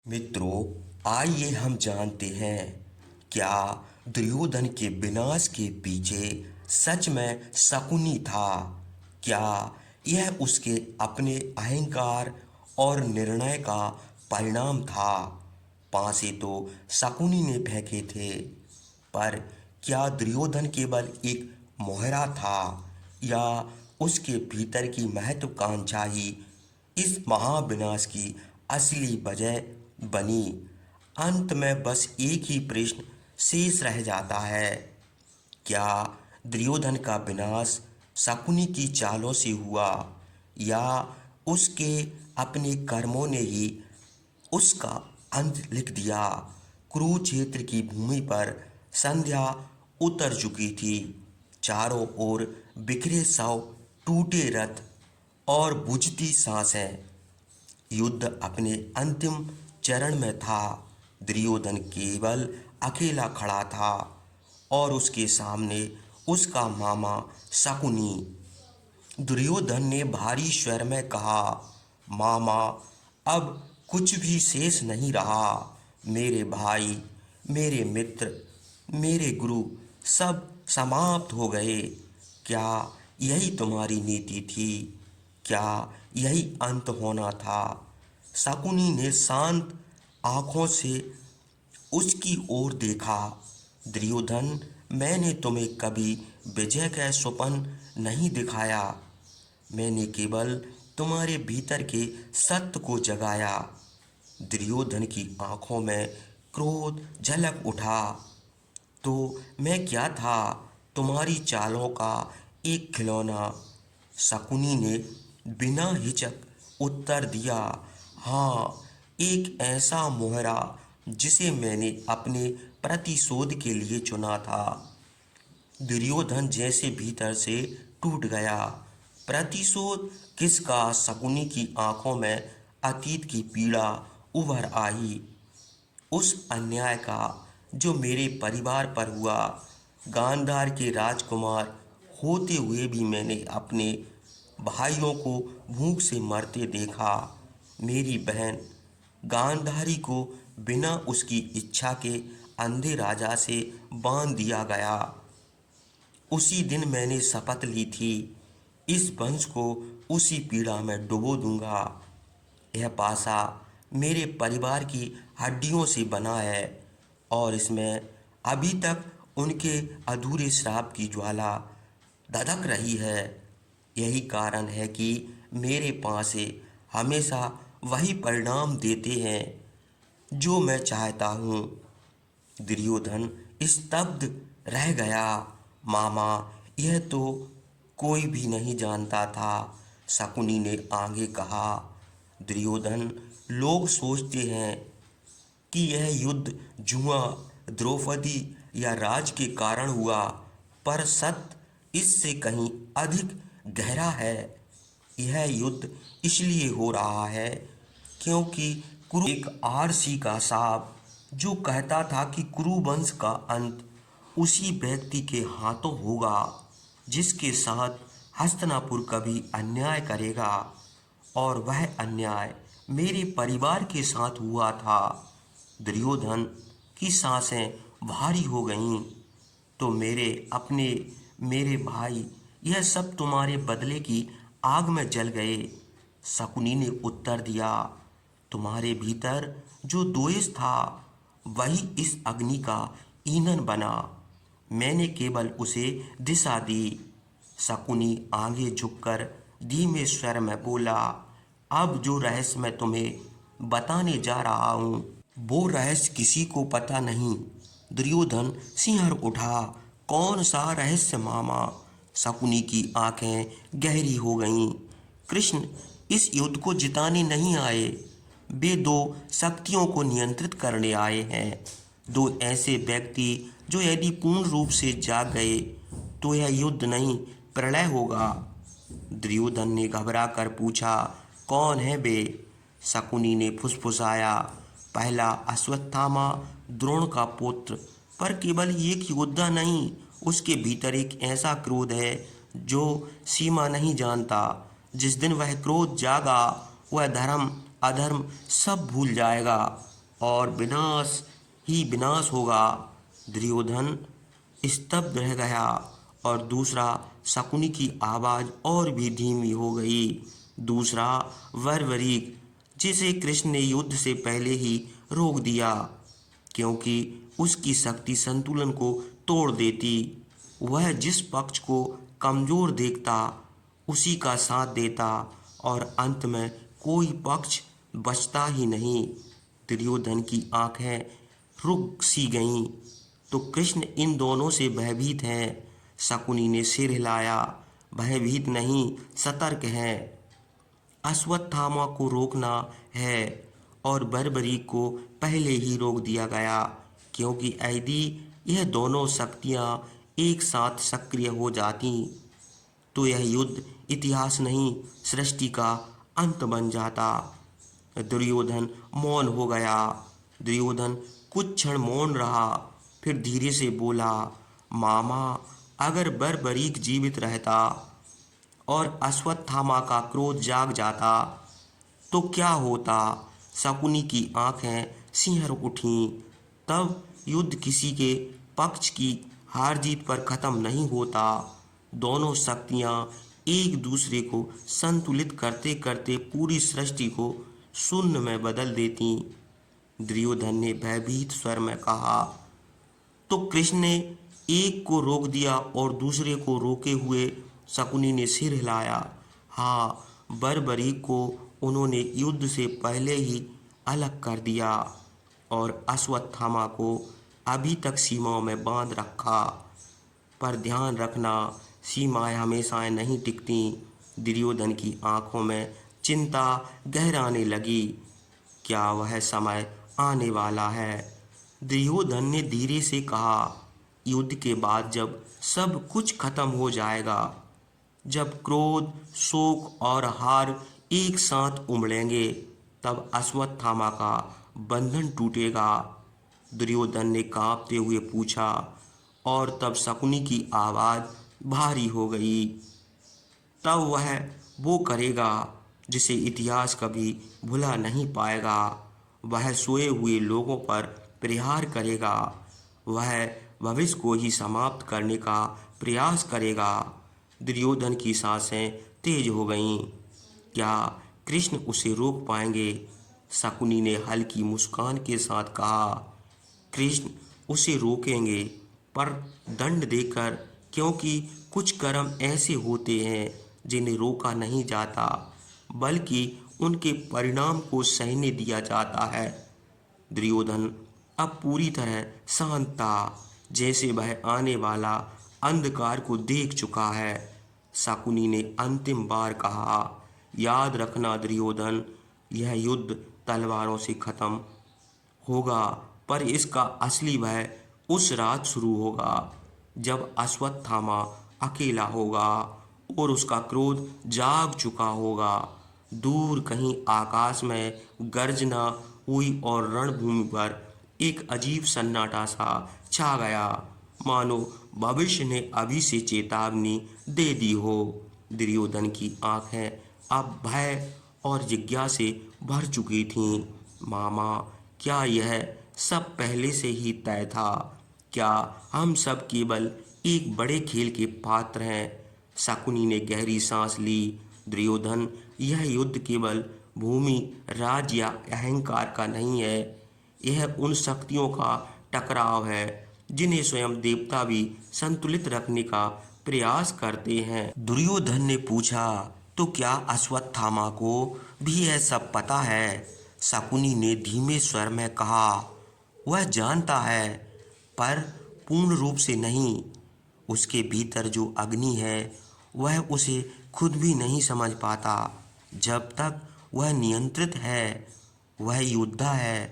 मित्रों, आइए हम जानते हैं क्या दुर्योधन के विनाश के पीछे सच में शकुनी था। क्या यह उसके अपने अहंकार और निर्णय का परिणाम था। पांसे तो शकुनी ने फेंके थे, पर क्या दुर्योधन केवल एक मोहरा था या उसके भीतर की महत्वाकांक्षा ही इस महाविनाश की असली वजह बनी। अंत में बस एक ही प्रश्न शेष रह जाता है, क्या दुर्योधन का विनाश शकुनी की चालों से हुआ या उसके अपने कर्मों ने ही उसका अंत लिख दिया। कुरुक्षेत्र की भूमि पर संध्या उतर चुकी थी। चारों ओर बिखरे शव, टूटे रथ और बुझती सांसें। युद्ध अपने अंतिम चरण में था। दुर्योधन केवल अकेला खड़ा था और उसके सामने उसका मामा शकुनी। दुर्योधन ने भारी स्वर में कहा, मामा, अब कुछ भी शेष नहीं रहा। मेरे भाई, मेरे मित्र, मेरे गुरु सब समाप्त हो गए। क्या यही तुम्हारी नीति थी? क्या यही अंत होना था? शकुनी ने शांत आंखों से उसकी ओर देखा। दुर्योधन, मैंने तुम्हें कभी विजय का स्वप्न नहीं दिखाया। मैंने केवल तुम्हारे भीतर के सत्य को जगाया। दुर्योधन की आंखों में क्रोध झलक उठा। तो मैं क्या था? तुम्हारी चालों का एक खिलौना। शकुनी ने बिना हिचक उत्तर दिया, हाँ, एक ऐसा मोहरा जिसे मैंने अपने प्रतिशोध के लिए चुना था। दुर्योधन जैसे भीतर से टूट गया। प्रतिशोध किसका? शकुनी की आंखों में अतीत की पीड़ा उभर आई। उस अन्याय का जो मेरे परिवार पर हुआ। गांधार के राजकुमार होते हुए भी मैंने अपने भाइयों को भूख से मरते देखा। मेरी बहन गांधारी को बिना उसकी इच्छा के अंधे राजा से बांध दिया गया। उसी दिन मैंने शपथ ली थी, इस वंश को उसी पीड़ा में डुबो दूंगा। यह पासा मेरे परिवार की हड्डियों से बना है और इसमें अभी तक उनके अधूरे श्राप की ज्वाला धधक रही है। यही कारण है कि मेरे पासे हमेशा वही परिणाम देते हैं जो मैं चाहता हूँ। दुर्योधन स्तब्ध रह गया। मामा, यह तो कोई भी नहीं जानता था। शकुनी ने आगे कहा, दुर्योधन, लोग सोचते हैं कि यह युद्ध जुआ, द्रौपदी या राज के कारण हुआ, पर सत्य इससे कहीं अधिक गहरा है। यह युद्ध इसलिए हो रहा है क्योंकि कुरु एक आरसी का साहब जो कहता था कि कुरुवंश का अंत उसी व्यक्ति के हाथों होगा जिसके साथ हस्तिनापुर कभी अन्याय करेगा। और वह अन्याय मेरे परिवार के साथ हुआ था। दुर्योधन की सांसें भारी हो गईं। तो मेरे अपने, मेरे भाई, यह सब तुम्हारे बदले की आग में जल गए। शकुनी ने उत्तर दिया, तुम्हारे भीतर जो द्वेष था वही इस अग्नि का ईंधन बना। मैंने केवल उसे दिशा दी। शकुनी आगे झुककर धीमे स्वर में बोला, अब जो रहस्य मैं तुम्हें बताने जा रहा हूँ वो रहस्य किसी को पता नहीं। दुर्योधन सिंहर उठा, कौन सा रहस्य मामा? शकुनी की आंखें गहरी हो गईं। कृष्ण इस युद्ध को जिताने नहीं आए, वे दो शक्तियों को नियंत्रित करने आए हैं। दो ऐसे व्यक्ति जो यदि पूर्ण रूप से जाग गए तो यह युद्ध नहीं, प्रलय होगा। दुर्योधन ने घबरा कर पूछा, कौन है वे? शकुनी ने फुसफुसाया, पहला अश्वत्थामा, द्रोण का पुत्र। पर केवल एक योद्धा नहीं, उसके भीतर एक ऐसा क्रोध है जो सीमा नहीं जानता। जिस दिन वह क्रोध जागा वह धर्म अधर्म सब भूल जाएगा। और विनाश ही विनाश होगा। दुर्योधन स्तब्ध रह गया और दूसरा शकुनी की आवाज़ और भी धीमी हो गई। दूसरा बर्बरीक, जिसे कृष्ण ने युद्ध से पहले ही रोक दिया क्योंकि उसकी शक्ति संतुलन को तोड़ देती। वह जिस पक्ष को कमजोर देखता उसी का साथ देता और अंत में कोई पक्ष बचता ही नहीं। दुर्योधन की आंखें रुक सी गईं। तो कृष्ण इन दोनों से भयभीत हैं। शकुनी ने सिर हिलाया। भयभीत नहीं, सतर्क है। अश्वत्थामा को रोकना है और बर्बरीक को पहले ही रोक दिया गया क्योंकि यदि यह दोनों शक्तियां एक साथ सक्रिय हो जाती तो यह युद्ध इतिहास नहीं, सृष्टि का अंत बन जाता। दुर्योधन मौन हो गया। दुर्योधन कुछ क्षण मौन रहा, फिर धीरे से बोला, मामा, अगर बर्बरीक जीवित रहता और अश्वत्थामा का क्रोध जाग जाता तो क्या होता? शकुनी की आंखें सिहर उठीं। तब युद्ध किसी के पक्ष की हार जीत पर खत्म नहीं होता। दोनों शक्तियां एक दूसरे को संतुलित करते करते पूरी सृष्टि को शून्य में बदल देती। दुर्योधन ने भयभीत स्वर में कहा। तो कृष्ण ने एक को रोक दिया और दूसरे को रोके हुए शकुनी ने सिर हिलाया। हाँ, बर्बरीक को उन्होंने युद्ध से पहले ही अलग कर दिया और अश्वत्थामा को अभी तक सीमाओं में बांध रखा। पर ध्यान रखना, सीमाएं हमेशा नहीं टिकती। दुर्योधन की आंखों में चिंता गहराने लगी। क्या वह समय आने वाला है? दुर्योधन ने धीरे से कहा, युद्ध के बाद जब सब कुछ खत्म हो जाएगा, जब क्रोध, शोक और हार एक साथ उमड़ेंगे, तब अश्वत्थामा का बंधन टूटेगा। दुर्योधन ने कांपते हुए पूछा और तब शकुनी की आवाज़ भारी हो गई। तब वह वो करेगा जिसे इतिहास कभी भुला नहीं पाएगा। वह सोए हुए लोगों पर प्रहार करेगा। वह भविष्य को ही समाप्त करने का प्रयास करेगा। दुर्योधन की सांसें तेज हो गईं। क्या कृष्ण उसे रोक पाएंगे? शकुनी ने हल्की मुस्कान के साथ कहा, कृष्ण उसे रोकेंगे, पर दंड देकर, क्योंकि कुछ कर्म ऐसे होते हैं जिन्हें रोका नहीं जाता, बल्कि उनके परिणाम को सहने दिया जाता है। दुर्योधन अब पूरी तरह शांत था, जैसे वह आने वाला अंधकार को देख चुका है। शकुनी ने अंतिम बार कहा, याद रखना दुर्योधन, यह युद्ध तलवारों से खत्म होगा, पर इसका असली भय उस रात शुरू होगा जब अश्वत्थामा अकेला होगा और उसका क्रोध जाग चुका होगा। दूर कहीं आकाश में गर्जना हुई और रणभूमि पर एक अजीब सन्नाटा सा छा गया, मानो भविष्य ने अभी से चेतावनी दे दी हो। दुर्योधन की आंखें अब भय और जिज्ञासा से भर चुकी थीं। मामा, क्या यह सब पहले से ही तय था? क्या हम सब केवल एक बड़े खेल के पात्र हैं? शकुनी ने गहरी सांस ली। दुर्योधन, यह युद्ध केवल भूमि, राज्य या अहंकार का नहीं है। यह उन शक्तियों का टकराव है जिन्हें स्वयं देवता भी संतुलित रखने का प्रयास करते हैं। दुर्योधन ने पूछा, तो क्या अश्वत्थामा को भी यह सब पता है? शकुनी ने धीमे स्वर में कहा, वह जानता है, पर पूर्ण रूप से नहीं। उसके भीतर जो अग्नि है वह उसे खुद भी नहीं समझ पाता। जब तक वह नियंत्रित है वह योद्धा है,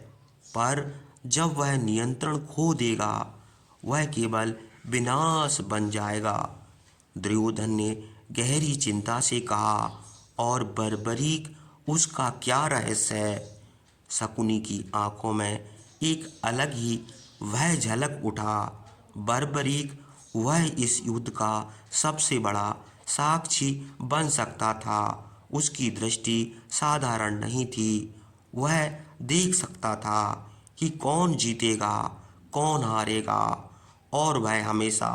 पर जब वह नियंत्रण खो देगा वह केवल विनाश बन जाएगा। दुर्योधन ने गहरी चिंता से कहा, और बर्बरीक, उसका क्या रहस्य है? शकुनी की आंखों में एक अलग ही वह झलक उठा। बर्बरीक, वह इस युद्ध का सबसे बड़ा साक्षी बन सकता था। उसकी दृष्टि साधारण नहीं थी। वह देख सकता था कि कौन जीतेगा, कौन हारेगा, और वह हमेशा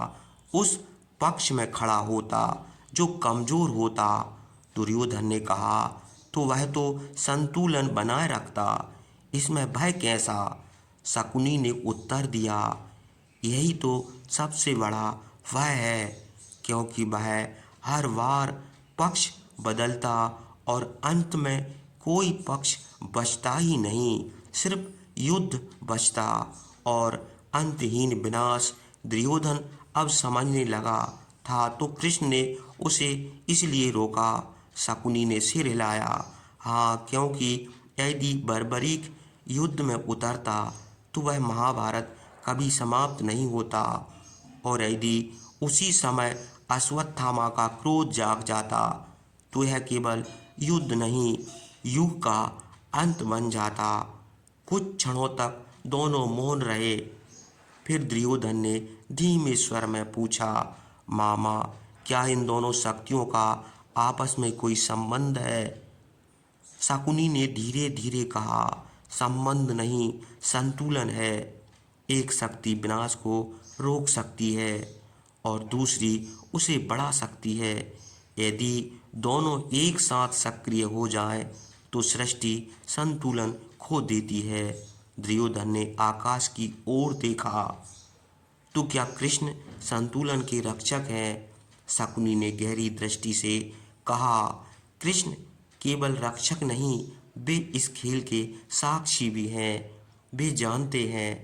उस पक्ष में खड़ा होता जो कमजोर होता। दुर्योधन ने कहा, तो वह तो संतुलन बनाए रखता, इसमें भय कैसा? शकुनी ने उत्तर दिया, यही तो सबसे बड़ा वह है, क्योंकि वह हर बार पक्ष बदलता और अंत में कोई पक्ष बचता ही नहीं, सिर्फ युद्ध बचता और अंतहीन विनाश। दुर्योधन अब समझने लगा था तो कृष्ण ने उसे इसलिए रोका। शकुनी ने सिर हिलाया, हाँ, क्योंकि यदि बर्बरीक युद्ध में उतरता तो वह महाभारत कभी समाप्त नहीं होता, और यदि उसी समय अश्वत्थामा का क्रोध जाग जाता तो यह केवल युद्ध नहीं, युग का अंत बन जाता। कुछ क्षणों तक दोनों मौन रहे। फिर दुर्योधन ने धीमे स्वर में पूछा, मामा, क्या इन दोनों शक्तियों का आपस में कोई संबंध है? शकुनी ने धीरे धीरे कहा, संबंध नहीं, संतुलन है। एक शक्ति विनाश को रोक सकती है और दूसरी उसे बढ़ा सकती है। यदि दोनों एक साथ सक्रिय हो जाएं, तो सृष्टि संतुलन खो देती है। दुर्योधन ने आकाश की ओर देखा, तो क्या कृष्ण संतुलन के रक्षक हैं? शकुनी ने गहरी दृष्टि से कहा, कृष्ण केवल रक्षक नहीं, वे इस खेल के साक्षी भी हैं। वे जानते हैं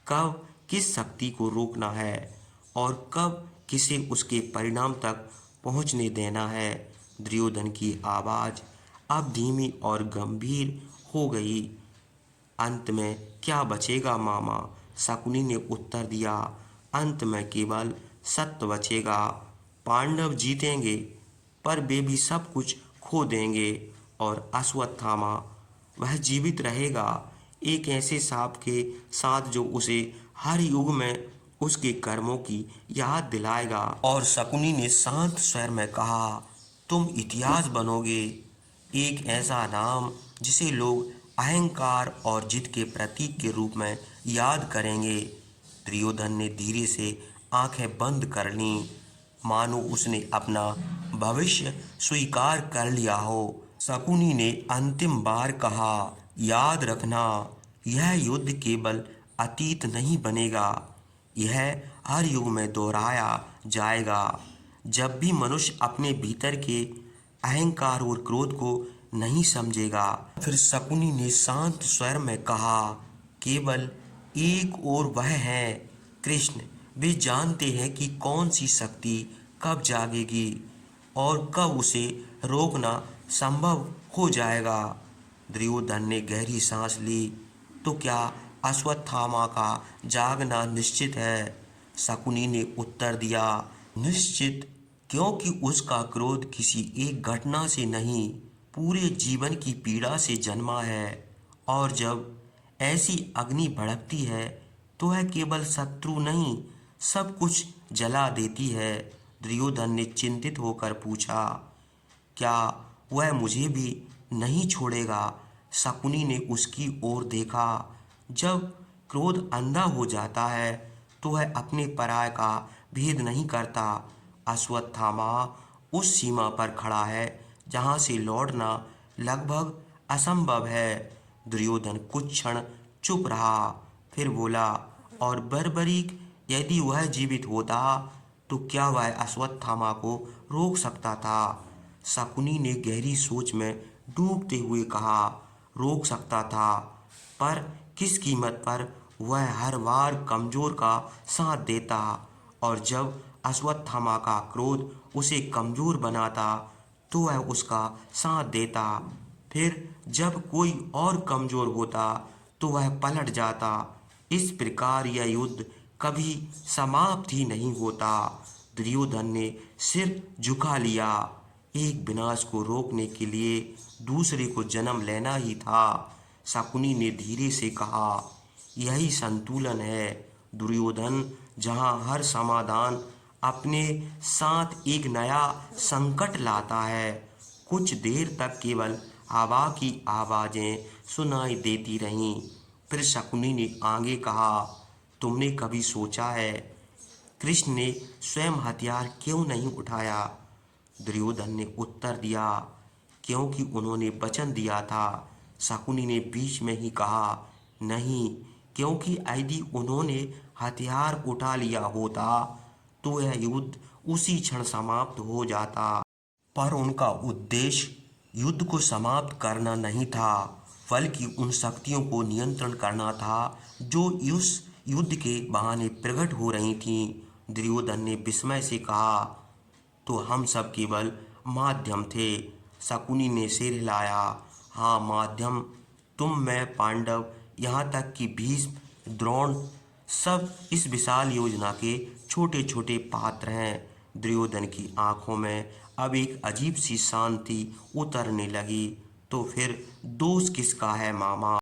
कब किस शक्ति को रोकना है और कब किसे उसके परिणाम तक पहुंचने देना है। दुर्योधन की आवाज अब धीमी और गंभीर हो गई। अंत में क्या बचेगा मामा? शकुनी ने उत्तर दिया, अंत में केवल सत्य बचेगा। पांडव जीतेंगे, पर वे भी सब कुछ खो देंगे, और अश्वत्थामा, वह जीवित रहेगा, एक ऐसे सांप के साथ जो उसे हर युग में उसके कर्मों की याद दिलाएगा। और शकुनी ने शांत स्वर में कहा, तुम इतिहास बनोगे, एक ऐसा नाम जिसे लोग अहंकार और जिद के प्रतीक के रूप में याद करेंगे। दुर्योधन ने धीरे से आंखें बंद कर लीं, मानो उसने अपना भविष्य स्वीकार कर लिया हो। शकुनी ने अंतिम बार कहा, याद रखना, यह युद्ध केवल अतीत नहीं बनेगा, यह हर युग में दोहराया जाएगा। जब भी मनुष्य अपने भीतर के अहंकार और क्रोध को नहीं समझेगा। फिर शकुनी ने शांत स्वर में कहा, केवल एक और वह है, कृष्ण। वे जानते हैं कि कौन सी शक्ति कब जागेगी और कब उसे रोकना संभव हो जाएगा। दुर्योधन ने गहरी सांस ली, तो क्या अश्वत्थामा का जागना निश्चित है? शकुनी ने उत्तर दिया, निश्चित, क्योंकि उसका क्रोध किसी एक घटना से नहीं, पूरे जीवन की पीड़ा से जन्मा है, और जब ऐसी अग्नि भड़कती है तो वह केवल शत्रु नहीं, सब कुछ जला देती है। दुर्योधन ने चिंतित होकर पूछा, क्या वह मुझे भी नहीं छोड़ेगा? शकुनी ने उसकी ओर देखा। जब क्रोध अंधा हो जाता है तो वह अपने पराय का भेद नहीं करता। अश्वत्थामा उस सीमा पर खड़ा है जहां से लौटना लगभग असंभव है। दुर्योधन कुछ क्षण चुप रहा, फिर बोला, और बर्बरीक, यदि वह जीवित होता तो क्या वह अश्वत्थामा को रोक सकता था? शकुनी ने गहरी सोच में डूबते हुए कहा, रोक सकता था, पर किस कीमत पर? वह हर बार कमजोर का साथ देता, और जब अश्वत्थामा का क्रोध उसे कमजोर बनाता तो वह उसका साथ देता। फिर जब कोई और कमजोर होता तो वह पलट जाता। इस प्रकार यह युद्ध कभी समाप्त ही नहीं होता। दुर्योधन ने सिर झुका लिया। एक विनाश को रोकने के लिए दूसरे को जन्म लेना ही था। शकुनी ने धीरे से कहा, यही संतुलन है दुर्योधन, जहां हर समाधान अपने साथ एक नया संकट लाता है। कुछ देर तक केवल हवा की आवाजें सुनाई देती रहीं, फिर शकुनी ने आगे कहा, तुमने कभी सोचा है कृष्ण ने स्वयं हथियार क्यों नहीं उठाया? दुर्योधन ने उत्तर दिया, क्योंकि उन्होंने वचन दिया था। शकुनी ने बीच में ही कहा, नहीं, क्योंकि यदि उन्होंने हथियार उठा लिया होता तो यह युद्ध उसी क्षण समाप्त हो जाता। पर उनका उद्देश्य युद्ध को समाप्त करना नहीं था, बल्कि उन शक्तियों को नियंत्रण करना था जो इस युद्ध के बहाने प्रकट हो रही थीं। दुर्योधन ने विस्मय से कहा, तो हम सब केवल माध्यम थे? शकुनी ने सिर हिलाया, हाँ, माध्यम। तुम, मैं, पांडव, यहाँ तक कि भीष्म, द्रोण, सब इस विशाल योजना के छोटे छोटे पात्र हैं। दुर्योधन की आंखों में अब एक अजीब सी शांति उतरने लगी। तो फिर दोष किसका है मामा?